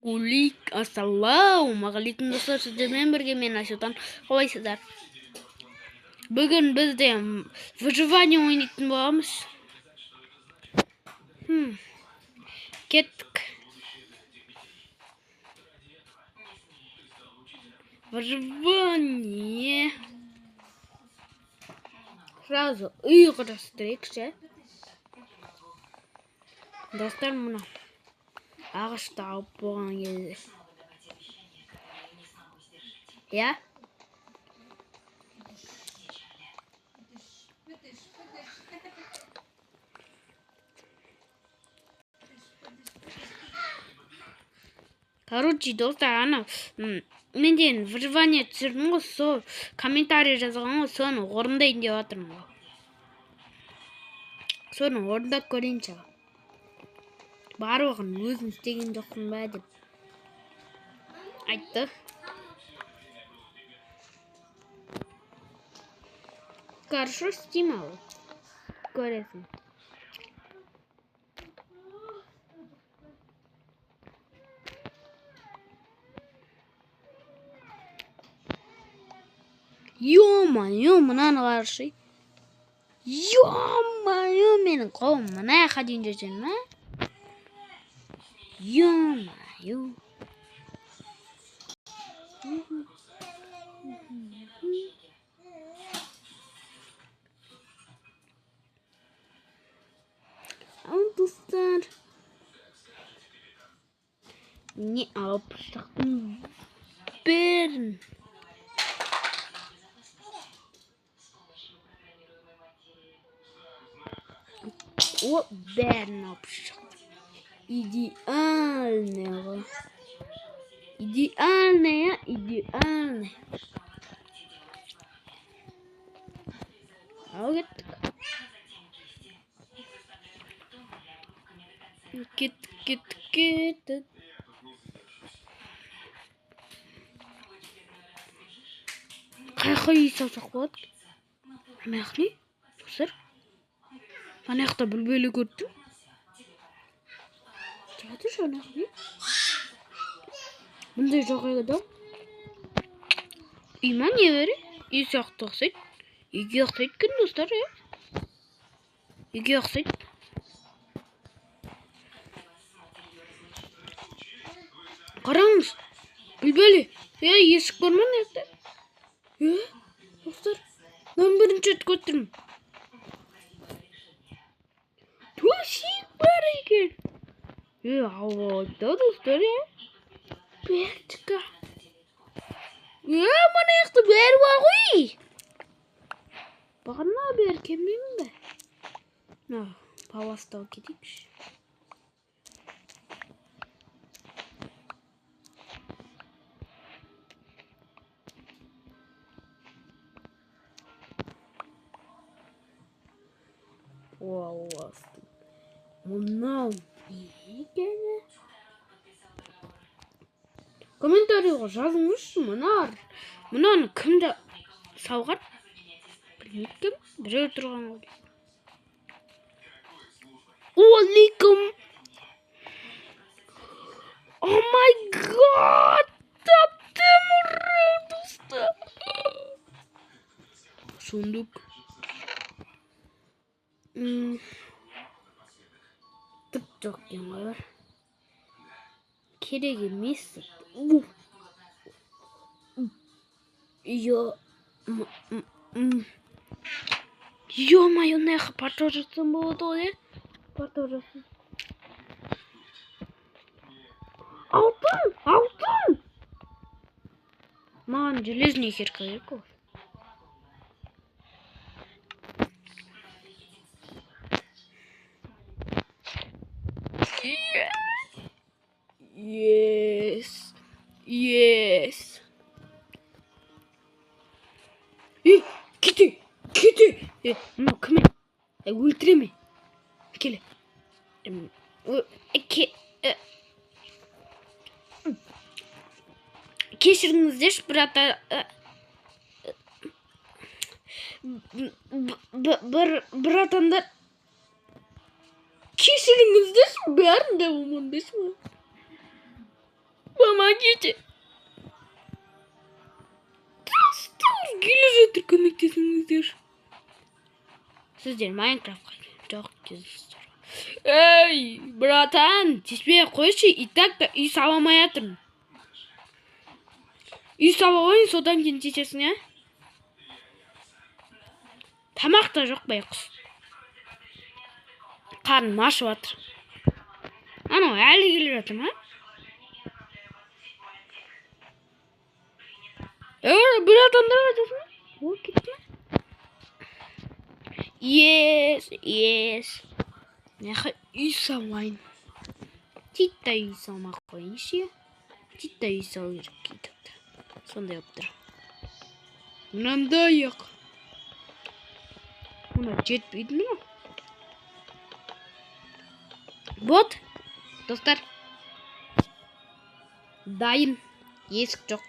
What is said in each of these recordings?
Ассалаумағалейкум достар, сіздермен бірге мен Айсұлтан. Қалайсыздар? Бүгін бізде выживание ойнайтын боламыз. Кеттік. Выживание. Сразу үй құрастырайықшы. Достар, мұна ағашты алып болған кезде. Я? Короче, достар, ана менден выживание түсірдім ғой, сол комментарий жазған ғой, соны орындайын деп жатырмын ғой. Соны орындап көрейінші. Барлығын өзім істеген жоқпын ба деп айтты. Хорошо істеймін ау. Көресің. Ё-моё, мынаны қарашы. Ё-моё, менің қолым мына жаққа дейін жетеді ме? Ё-моё. Ау, достар. Не алып шықтым бәрін. О, бәрін алып шықтым. Идеальный. Идеальный. Ал кеттік. Қайқа үй салсақ болады? Мәқли? Достар? Ана жақта бүлбелі көрдім. Жатыр жаңағы. Бұндай жоқ еді. Үй ма не бәрі? Үй сияқты ұқсайды. Үйге ұқсайды күн, достар, Үйге ұқсайды. Қараңыз. Бүлбелі. Есік бар ма не жақта? Достар, мен бірінші рет көрдім. Төсек бар екен. Алайда, достар, Бәртікі. Мына жақта бәрі бар ғой. Бағана бәрі келмеймін бе? Паластау кетейікші. Алластым. Мұнау не екені? Комментарийға жазыңызшы, мұнаны кімді салған? Білмейткім, біреу тұрған ғой. Алейкум. Oh my god! Таптым, ура, достар. Сундук. Тып жоқ ең олар. Керек емес. Ё-моё, мына жаққа портал жасасам болады ғой, Портал жасасам. Алтын! Маған железный кирка керек қой. Yes. Кете. Ну, кім? Өлтіреме. Келе. Кешіріңіздерші, братандар. Кешіріңіздерші, бәрін де болмандайшы ма? Помогите! Келе жатыр, көмектесіңіздер. Сіздер Майнкрафтқа жоқ кездесіздер. Эй, братан, тиіспей қойшы, и так-то үй сала алмай жатырмын. Үй сала қойын, содан кейін тиісесің, ә? Тамақ та жоқ байқұс. Қарным ашып жатыр. Анау әлі келе жатыр ма? Братандар қайтасың? О, кетті ме? Yes. Неға үй салайын. Титта үй салмақ қойыншы. Титта үй салу керек кетіпті. Сондай өптір. Мынандай ақ. Мұна жетпейді ме? Вот, достар. Дайын. Есік жоқ.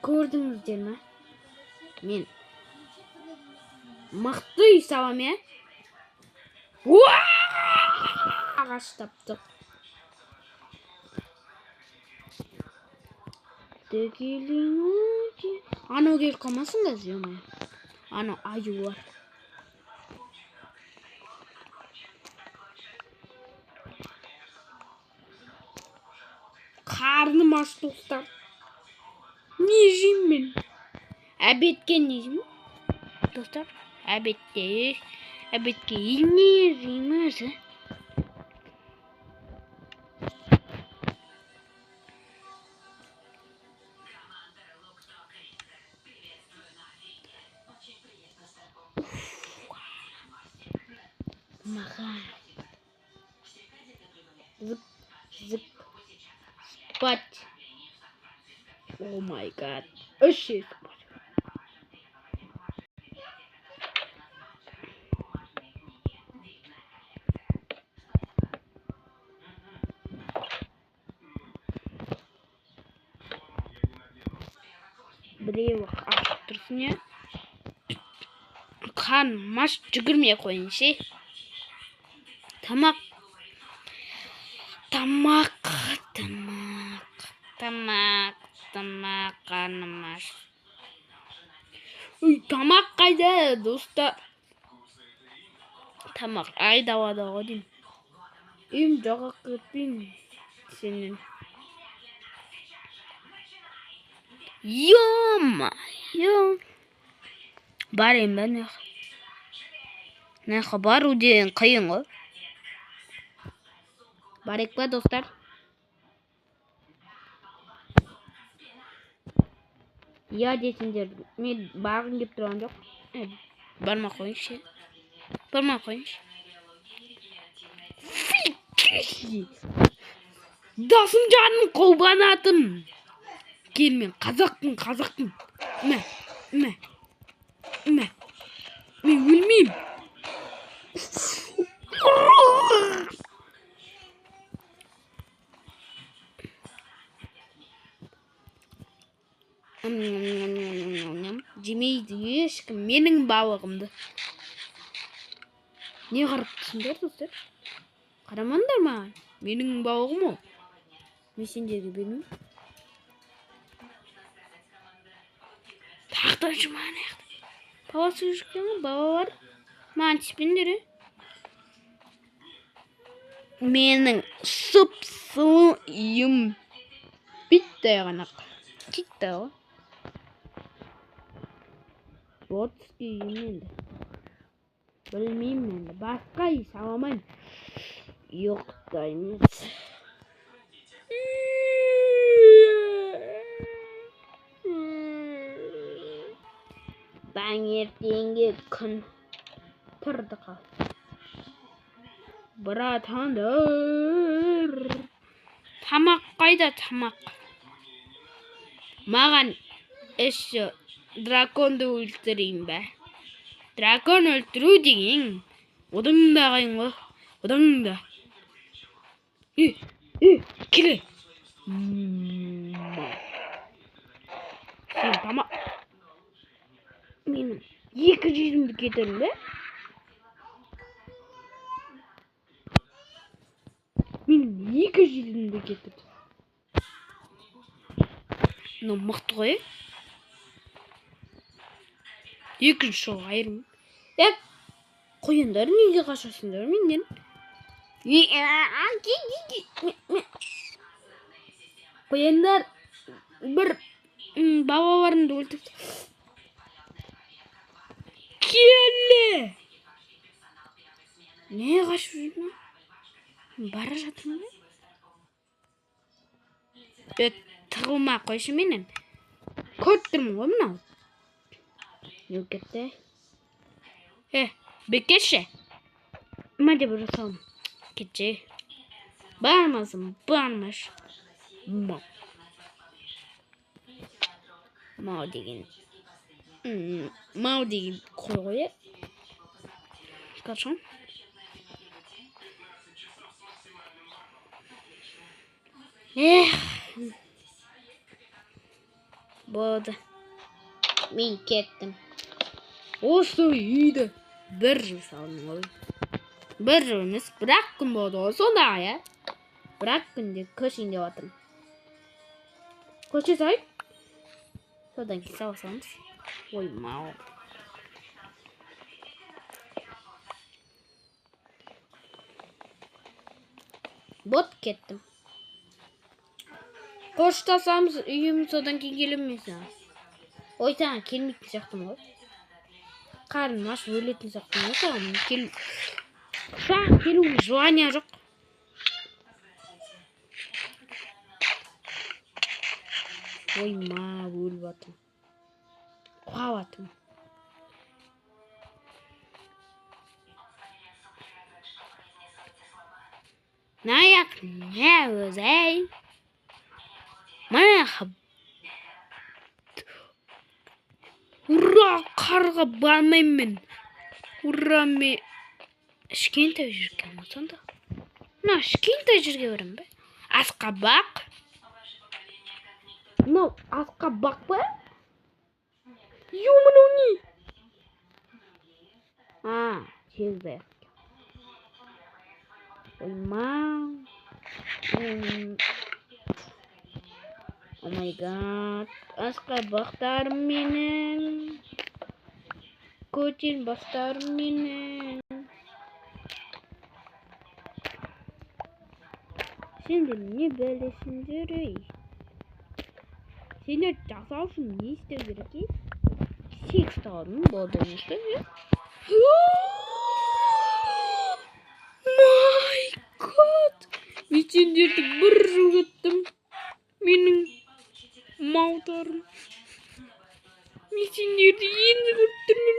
Көрдіңіздер ме? Мен мықты үй салам, е? Ағаш таптық. Анау келіп қалмасын да, зүймай. Анау аю бар. Қарным аш, достар. Не жеймін мен? Әбетке не жеймін? Достар, әбетке не жейміз? Маған. Зып. Спать. О май гад. Үш есік бар. Біреуі ашып тұрсын, е? Қан маш жүгірмей қойыншы. Тамақ қарным аш. Тамақ қайда, достар? Тамақ айдауада ғой деймін. Үйім жоға кетпеймін сенен. Барайын ба неға? Неға бару деген қиын ғой. Барайық па, достар? Я десеңдер, мен барғым кеп тұрған жоқ. Барма қойыншы. Дасым жаным қолбанатым. Кел, мен қазақпын. Мен өлмеймін. Жемейді ешкім менің балығымды. Не қарап тұрсыңдар, достар? Қарамаңдар маған. Менің балығым ол. Мен сендерге бермеймін. Тақтан жұман аяқты. Баласы жүрген бала бар. Маған тиспеңдер, е? Менің сұп-сұлу үйім. Биттай ғана. Титтай ғой. Ботский үйім енді. Білмеймін енді. Басқа үй саламайын. Жоқтаймыз. Таңертеңге күн тұрды қал. Братандар. Тамақ қайда, тамақ? Маған еще драконды өлтірейін бә. Дракон өлтіру деген одан да қайын ғой. Одан да. Келе. Сен тамақ. Менің екі жерімді кетірім бе? Мен 2 жылымды кетіп. Мынау мықты ғой. Екінші жол айырым. Қояндар неге қашасыңдар менден? Қояндар бір бабаларымды өлтіріп. Келе! Не қашып жүрмін? Бара жатырмын ба? Тығылма қойшы менен. Көріп тұрмын ғой мынау. Не кетті? Бекеші. Мәде бір жасалым. Кетші. Бармасın, barmış. Mau деген қой ғой. Kaçın. Болды. Мен кеттім. Осы үйді бір жыл салдым ғой. Bir жыл емес, бірақ күн болды ғой сонда ya. Бірақ күнде көшейін деп жатырмын. Көше сай. Содан кейін салсаңыз. Ой, мау. Бот кеттім. Қоштасамыз үйім содан кейін келеміз. Ой, саған келмейтін сияқтым ғой. Қарным ашып өлетін сияқтым ғой саған. Саған келуге желания жоқ. Ой, ма, өліп атым. Құлап атым. Наяқ не өзей? Маяқ. Ура, қарға бармаймын. Ура, мен Шкентай жүрген сонда. Мына Шкентай жүрге барам ба? Асқабақ. Мынау Асқабақ па? Мынау не? Жезбек. Ойма. О май гад. Асқабақтарым менің. Көтен бастарым менің. Сендер не білесіңдер ей? Сендер жасау үшін не істеу керек ей? Секс тағадың болды еместі ей? Май гад! Мен сендерді бір жыл кеттім. Менің маударым. Мен сендерді енді көрттірмін.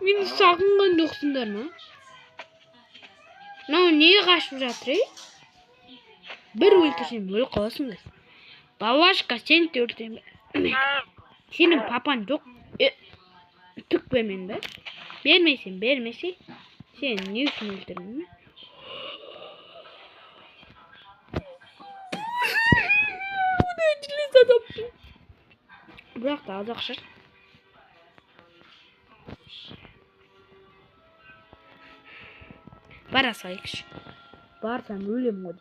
Мені сағынған жоқсыңдар ма? Мынау неге қашып жатыр ей? Бір өлтірсем өліп қаласыңдар. Балашка, сен өлтірсем. Сенің папан жоқ. Түкпе мен бе? Бермесем, бермесе. Сен не үшін өлтірдің? Бұдай тілес адамсың. Бірақ та аз ақша. Бара сайықшы. Барсам өлем ғой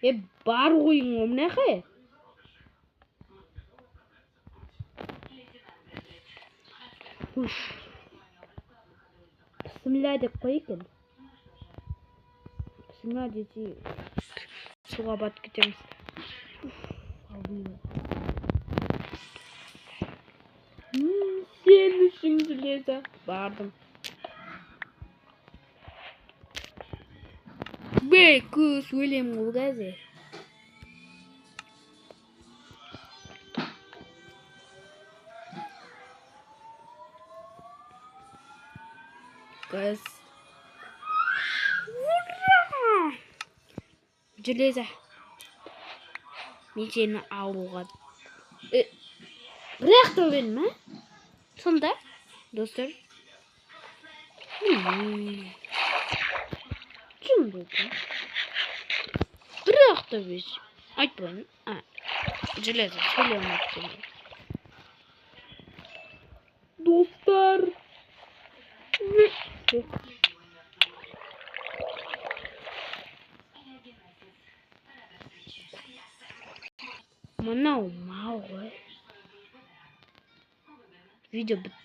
дейм. Бар ойың омна қай? Бісміллә деп қой екен. Бісміллә десе суға батып кетеміз. Сен үшін Железа бардым. Бей көз өлем ол қазір. Көз. Железа. Мен сені алуға. Бірақ та өлем ме? Сонда, достар. Кім болды? Бірақ та біз. Айтпайын. Железа, сөйлей алмайды. dostlar. Mana mau video